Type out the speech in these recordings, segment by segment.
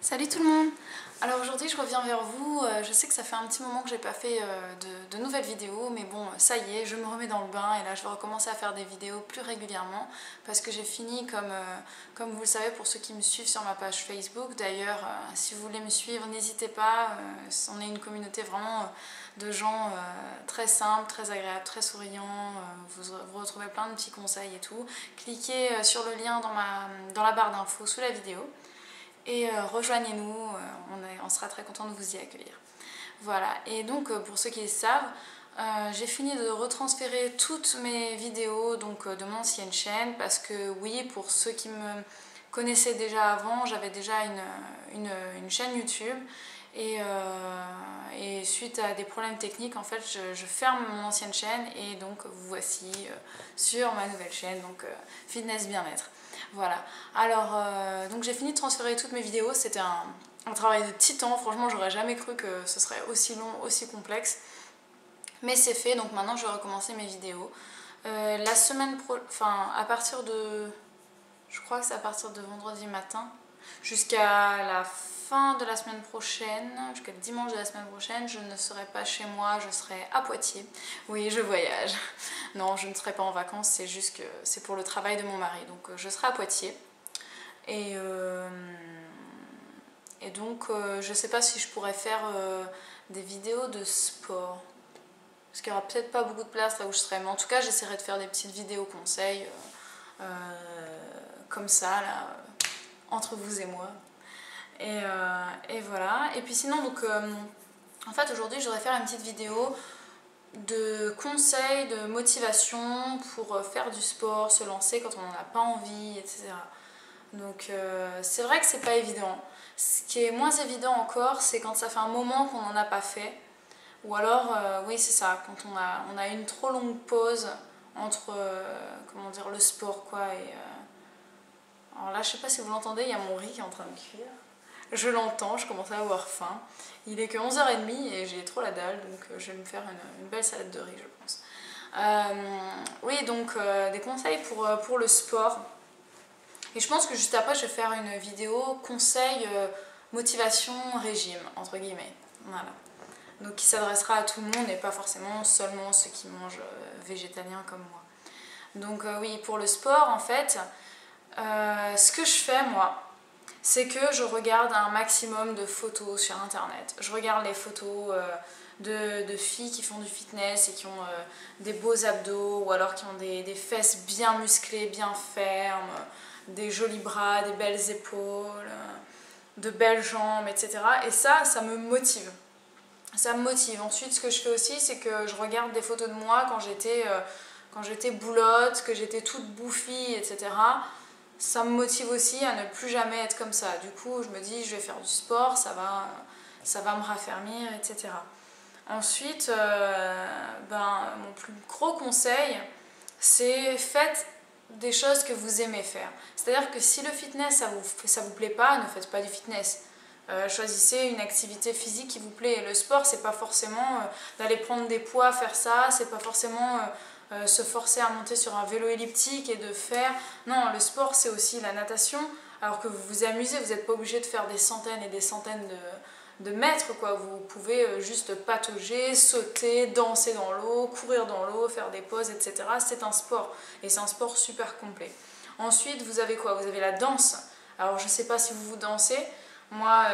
Salut tout le monde! Alors aujourd'hui je reviens vers vous, je sais que ça fait un petit moment que j'ai pas fait de nouvelles vidéos, mais bon ça y est, je me remets dans le bain et là je vais recommencer à faire des vidéos plus régulièrement parce que j'ai fini comme vous le savez pour ceux qui me suivent sur ma page Facebook. D'ailleurs si vous voulez me suivre n'hésitez pas, on est une communauté vraiment de gens très simples, très agréables, très souriants, vous retrouvez plein de petits conseils et tout. Cliquez sur le lien dans la barre d'infos sous la vidéo. Et rejoignez-nous, on sera très content de vous y accueillir. Voilà, et donc pour ceux qui le savent, j'ai fini de retransférer toutes mes vidéos de mon ancienne chaîne parce que oui, pour ceux qui me connaissaient déjà avant, j'avais déjà une chaîne YouTube et suite à des problèmes techniques, en fait, je ferme mon ancienne chaîne et donc vous voici sur ma nouvelle chaîne, donc Fitness Bien-être. Voilà, alors donc j'ai fini de transférer toutes mes vidéos, c'était un travail de titan, franchement j'aurais jamais cru que ce serait aussi long, aussi complexe, mais c'est fait, donc maintenant je vais recommencer mes vidéos. La semaine à partir de, je crois que c'est à partir de vendredi matin, jusqu'à la fin de la semaine prochaine, jusqu'à dimanche de la semaine prochaine, je ne serai pas chez moi, je serai à Poitiers. Oui, je voyage. Non, je ne serai pas en vacances, c'est juste que c'est pour le travail de mon mari. Donc je serai à Poitiers. Et donc je ne sais pas si je pourrais faire des vidéos de sport. Parce qu'il n'y aura peut-être pas beaucoup de place là où je serai. Mais en tout cas, j'essaierai de faire des petites vidéos conseils. Comme ça, là, entre vous et moi. Et voilà. Et puis sinon, donc, en fait, aujourd'hui, je voudrais faire une petite vidéo de conseils, de motivation pour faire du sport, se lancer quand on n'en a pas envie, etc. Donc, c'est vrai que c'est pas évident. Ce qui est moins évident encore, c'est quand ça fait un moment qu'on n'en a pas fait. Ou alors, oui, c'est ça, quand on a une trop longue pause entre, comment dire, le sport, quoi, et... Alors là, je sais pas si vous l'entendez, il y a mon riz qui est en train de cuire. Je l'entends, je commence à avoir faim. Il est que 11h30 et j'ai trop la dalle, donc je vais me faire une belle salade de riz, je pense. Oui, donc des conseils pour le sport. Et je pense que juste après, je vais faire une vidéo conseil, motivation, régime, entre guillemets. Voilà. Donc qui s'adressera à tout le monde et pas forcément seulement ceux qui mangent végétalien comme moi. Donc oui, pour le sport, en fait... ce que je fais moi, c'est que je regarde un maximum de photos sur internet. Je regarde les photos de filles qui font du fitness et qui ont des beaux abdos ou alors qui ont des fesses bien musclées, bien fermes, des jolis bras, des belles épaules, de belles jambes, etc. Et ça me motive. Ça me motive. Ensuite, ce que je fais aussi, c'est que je regarde des photos de moi quand j'étais boulotte, que j'étais toute bouffie, etc. Ça me motive aussi à ne plus jamais être comme ça. Du coup, je me dis, je vais faire du sport, ça va me raffermir, etc. Ensuite, mon plus gros conseil, c'est faites des choses que vous aimez faire. C'est-à-dire que si le fitness, ça vous plaît pas, ne faites pas du fitness. Choisissez une activité physique qui vous plaît. Et le sport, c'est pas forcément d'aller prendre des poids, faire ça, c'est pas forcément... se forcer à monter sur un vélo elliptique et de faire... Non, le sport c'est aussi la natation, alors que vous vous amusez, vous n'êtes pas obligé de faire des centaines et des centaines de mètres, quoi. Vous pouvez juste patauger, sauter, danser dans l'eau, courir dans l'eau, faire des pauses, etc. C'est un sport, et c'est un sport super complet. Ensuite, vous avez quoi? Vous avez la danse. Alors je sais pas si vous dansez, moi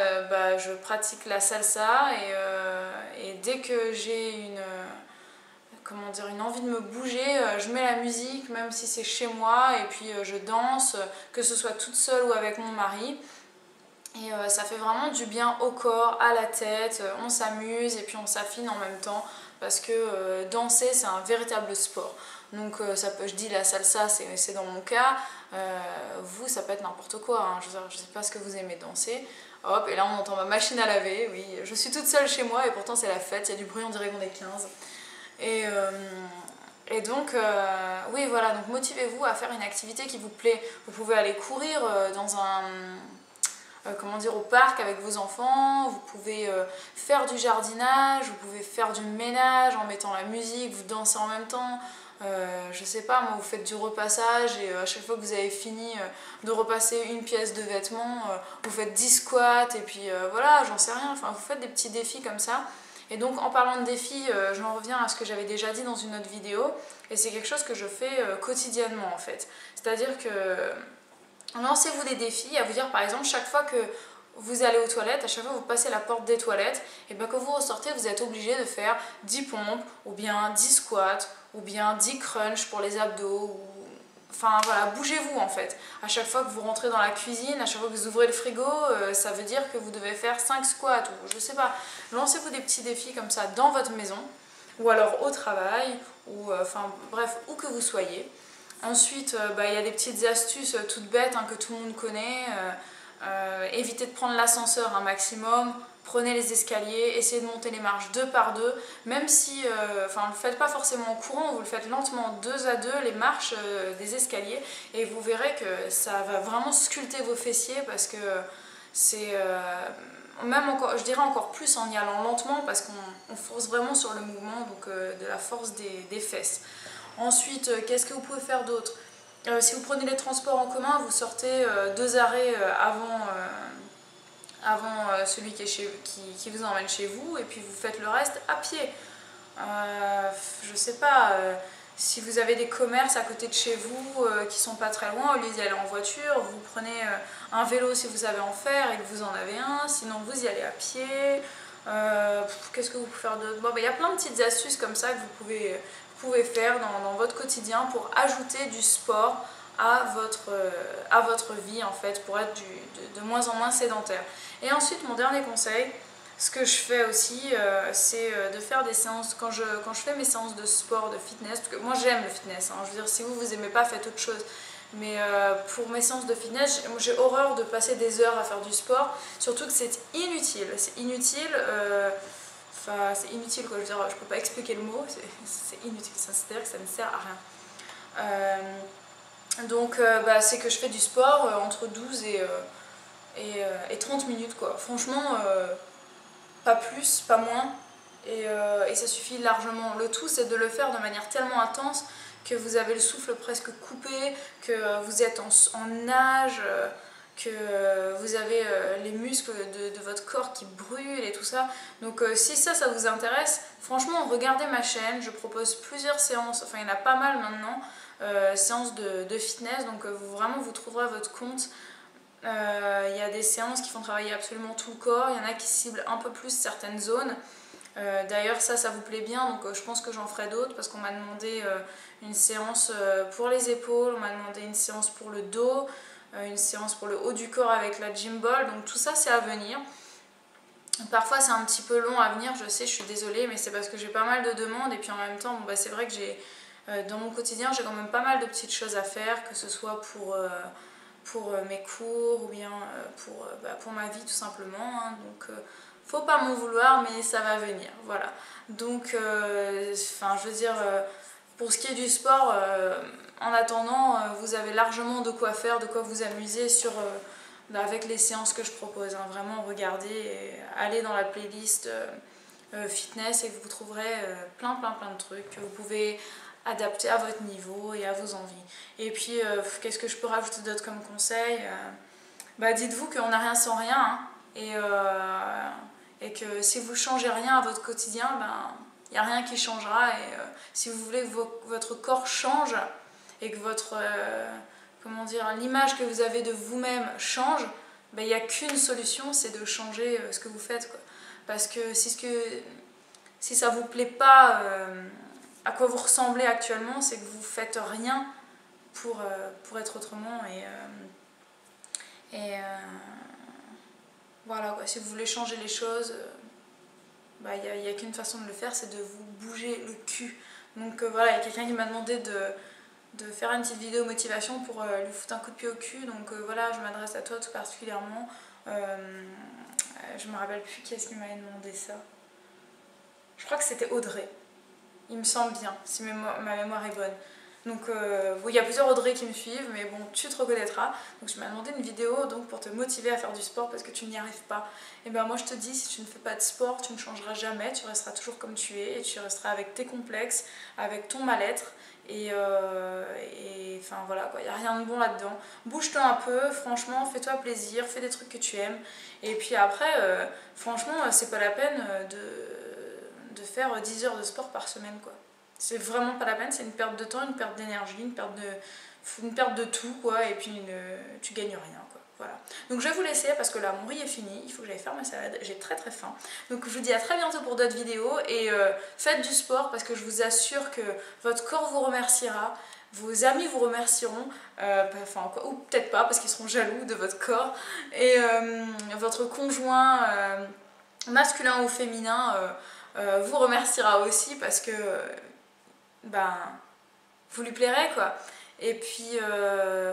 je pratique la salsa et dès que j'ai une envie de me bouger, je mets la musique, même si c'est chez moi, et puis je danse, que ce soit toute seule ou avec mon mari. Et ça fait vraiment du bien au corps, à la tête, on s'amuse et puis on s'affine en même temps, parce que danser c'est un véritable sport. Donc je dis la salsa, c'est dans mon cas, vous ça peut être n'importe quoi, hein. Je sais pas ce que vous aimez danser. Hop, et là on entend ma machine à laver, oui, je suis toute seule chez moi et pourtant c'est la fête, il y a du bruit, on dirait qu'on est 15. Et donc, oui, voilà, donc motivez-vous à faire une activité qui vous plaît. Vous pouvez aller courir au parc avec vos enfants, vous pouvez faire du jardinage, vous pouvez faire du ménage en mettant la musique, vous dansez en même temps. je sais pas moi, vous faites du repassage et à chaque fois que vous avez fini de repasser une pièce de vêtement, vous faites 10 squats et puis voilà, j'en sais rien, enfin vous faites des petits défis comme ça. Et donc en parlant de défis, j'en reviens à ce que j'avais déjà dit dans une autre vidéo, et c'est quelque chose que je fais quotidiennement en fait. C'est-à-dire que lancez-vous des défis, à vous dire par exemple chaque fois que vous allez aux toilettes, à chaque fois que vous passez la porte des toilettes, et bien quand vous ressortez, vous êtes obligé de faire 10 pompes, ou bien 10 squats, ou bien 10 crunchs pour les abdos, ou... Enfin voilà, bougez-vous en fait. À chaque fois que vous rentrez dans la cuisine, à chaque fois que vous ouvrez le frigo, ça veut dire que vous devez faire 5 squats, ou je sais pas. Lancez-vous des petits défis comme ça dans votre maison, ou alors au travail, ou enfin bref, où que vous soyez. Ensuite, il y a des petites astuces toutes bêtes hein, que tout le monde connaît. Évitez de prendre l'ascenseur un maximum, prenez les escaliers, essayez de monter les marches 2 par 2, même si, ne le faites pas forcément en courant, vous le faites lentement 2 à 2, les marches des escaliers, et vous verrez que ça va vraiment sculpter vos fessiers parce que c'est... même encore, je dirais encore plus en y allant lentement parce qu'on force vraiment sur le mouvement, donc de la force des fesses. Ensuite, qu'est-ce que vous pouvez faire d'autre ? Si vous prenez les transports en commun, vous sortez 2 arrêts avant celui qui vous emmène chez vous, et puis vous faites le reste à pied. Je sais pas, si vous avez des commerces à côté de chez vous qui sont pas très loin, au lieu d'y aller en voiture, vous prenez un vélo si vous savez en faire et que vous en avez un, sinon vous y allez à pied. Qu'est-ce que vous pouvez faire d'autre ? Bon, il y a plein de petites astuces comme ça que vous pouvez faire dans votre quotidien pour ajouter du sport à votre vie en fait, pour être de moins en moins sédentaire. Et ensuite, mon dernier conseil, ce que je fais aussi, c'est de faire des séances, quand je fais mes séances de sport, de fitness, parce que moi j'aime le fitness, hein, je veux dire, si vous aimez pas, faites autre chose. Mais pour mes séances de fitness, j'ai horreur de passer des heures à faire du sport, surtout que c'est inutile. C'est inutile, c'est inutile quoi, je veux dire, je peux pas expliquer le mot, c'est inutile, c'est-à-dire que ça ne sert à rien. Donc c'est que je fais du sport entre 12 et 30 minutes quoi. Franchement, pas plus, pas moins, et ça suffit largement. Le tout c'est de le faire de manière tellement intense que vous avez le souffle presque coupé, que vous êtes en nage, que vous avez les muscles de votre corps qui brûlent et tout ça. Donc si ça vous intéresse, franchement regardez ma chaîne, je propose plusieurs séances, enfin il y en a pas mal maintenant, séances de fitness, donc vraiment vous trouverez votre compte. Il y a des séances qui font travailler absolument tout le corps, il y en a qui ciblent un peu plus certaines zones. D'ailleurs ça vous plaît bien, donc je pense que j'en ferai d'autres parce qu'on m'a demandé une séance pour les épaules, on m'a demandé une séance pour le dos, une séance pour le haut du corps avec la gym ball, donc tout ça c'est à venir. Parfois c'est un petit peu long à venir, je sais, je suis désolée, mais c'est parce que j'ai pas mal de demandes et puis en même temps c'est vrai que dans mon quotidien j'ai quand même pas mal de petites choses à faire, que ce soit pour mes cours ou bien pour ma vie tout simplement, hein. Donc faut pas m'en vouloir, mais ça va venir, voilà. Donc je veux dire, pour ce qui est du sport, en attendant vous avez largement de quoi faire, de quoi vous amuser avec les séances que je propose, hein. Vraiment regardez et allez dans la playlist fitness et vous trouverez plein de trucs que vous pouvez adapter à votre niveau et à vos envies. Et puis qu'est-ce que je peux rajouter d'autre comme conseil, dites-vous qu'on n'a rien sans rien, hein, et que si vous ne changez rien à votre quotidien, il n'y a rien qui changera. Et si vous voulez que votre corps change et que l'image que vous avez de vous-même change, il n'y a qu'une solution, c'est de changer ce que vous faites, quoi. Parce que si ça ne vous plaît pas à quoi vous ressemblez actuellement, c'est que vous ne faites rien pour être autrement. Voilà quoi. Si vous voulez changer les choses, il n'y a qu'une façon de le faire, c'est de vous bouger le cul. Donc voilà, il y a quelqu'un qui m'a demandé de faire une petite vidéo motivation pour lui foutre un coup de pied au cul. Donc voilà, je m'adresse à toi tout particulièrement. Je me rappelle plus qui est-ce qui m'avait demandé ça. Je crois que c'était Audrey. Il me semble bien, si ma mémoire est bonne. Donc il y a plusieurs Audrey qui me suivent, mais bon, tu te reconnaîtras. Donc je m'ai demandé une vidéo donc, pour te motiver à faire du sport parce que tu n'y arrives pas. Et moi je te dis, si tu ne fais pas de sport, tu ne changeras jamais, tu resteras toujours comme tu es et tu resteras avec tes complexes, avec ton mal-être. Et enfin voilà quoi, il n'y a rien de bon là-dedans. Bouge-toi un peu, franchement, fais-toi plaisir, fais des trucs que tu aimes. Et puis après, franchement, c'est pas la peine de faire 10 heures de sport par semaine quoi. C'est vraiment pas la peine, c'est une perte de temps, une perte d'énergie, une perte de tout quoi, et puis tu gagnes rien quoi. Voilà. Donc je vais vous laisser parce que là mon riz est fini, il faut que j'aille faire ma salade, j'ai très très faim. Donc je vous dis à très bientôt pour d'autres vidéos et faites du sport parce que je vous assure que votre corps vous remerciera, vos amis vous remercieront, enfin, ou peut-être pas parce qu'ils seront jaloux de votre corps, et votre conjoint masculin ou féminin vous remerciera aussi parce que ben, vous lui plairez quoi. Et puis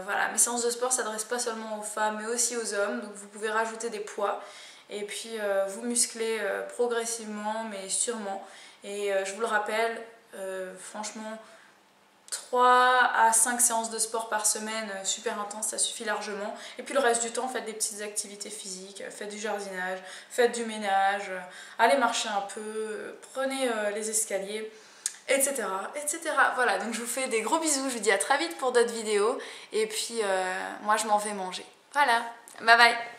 voilà, mes séances de sport s'adressent pas seulement aux femmes mais aussi aux hommes, donc vous pouvez rajouter des poids et puis vous muscler progressivement mais sûrement. Et je vous le rappelle, franchement 3 à 5 séances de sport par semaine, super intense, ça suffit largement. Et puis le reste du temps, faites des petites activités physiques, faites du jardinage, faites du ménage, allez marcher un peu, prenez les escaliers, etc., etc. Voilà, donc je vous fais des gros bisous, je vous dis à très vite pour d'autres vidéos. Et puis moi je m'en vais manger. Voilà, bye bye.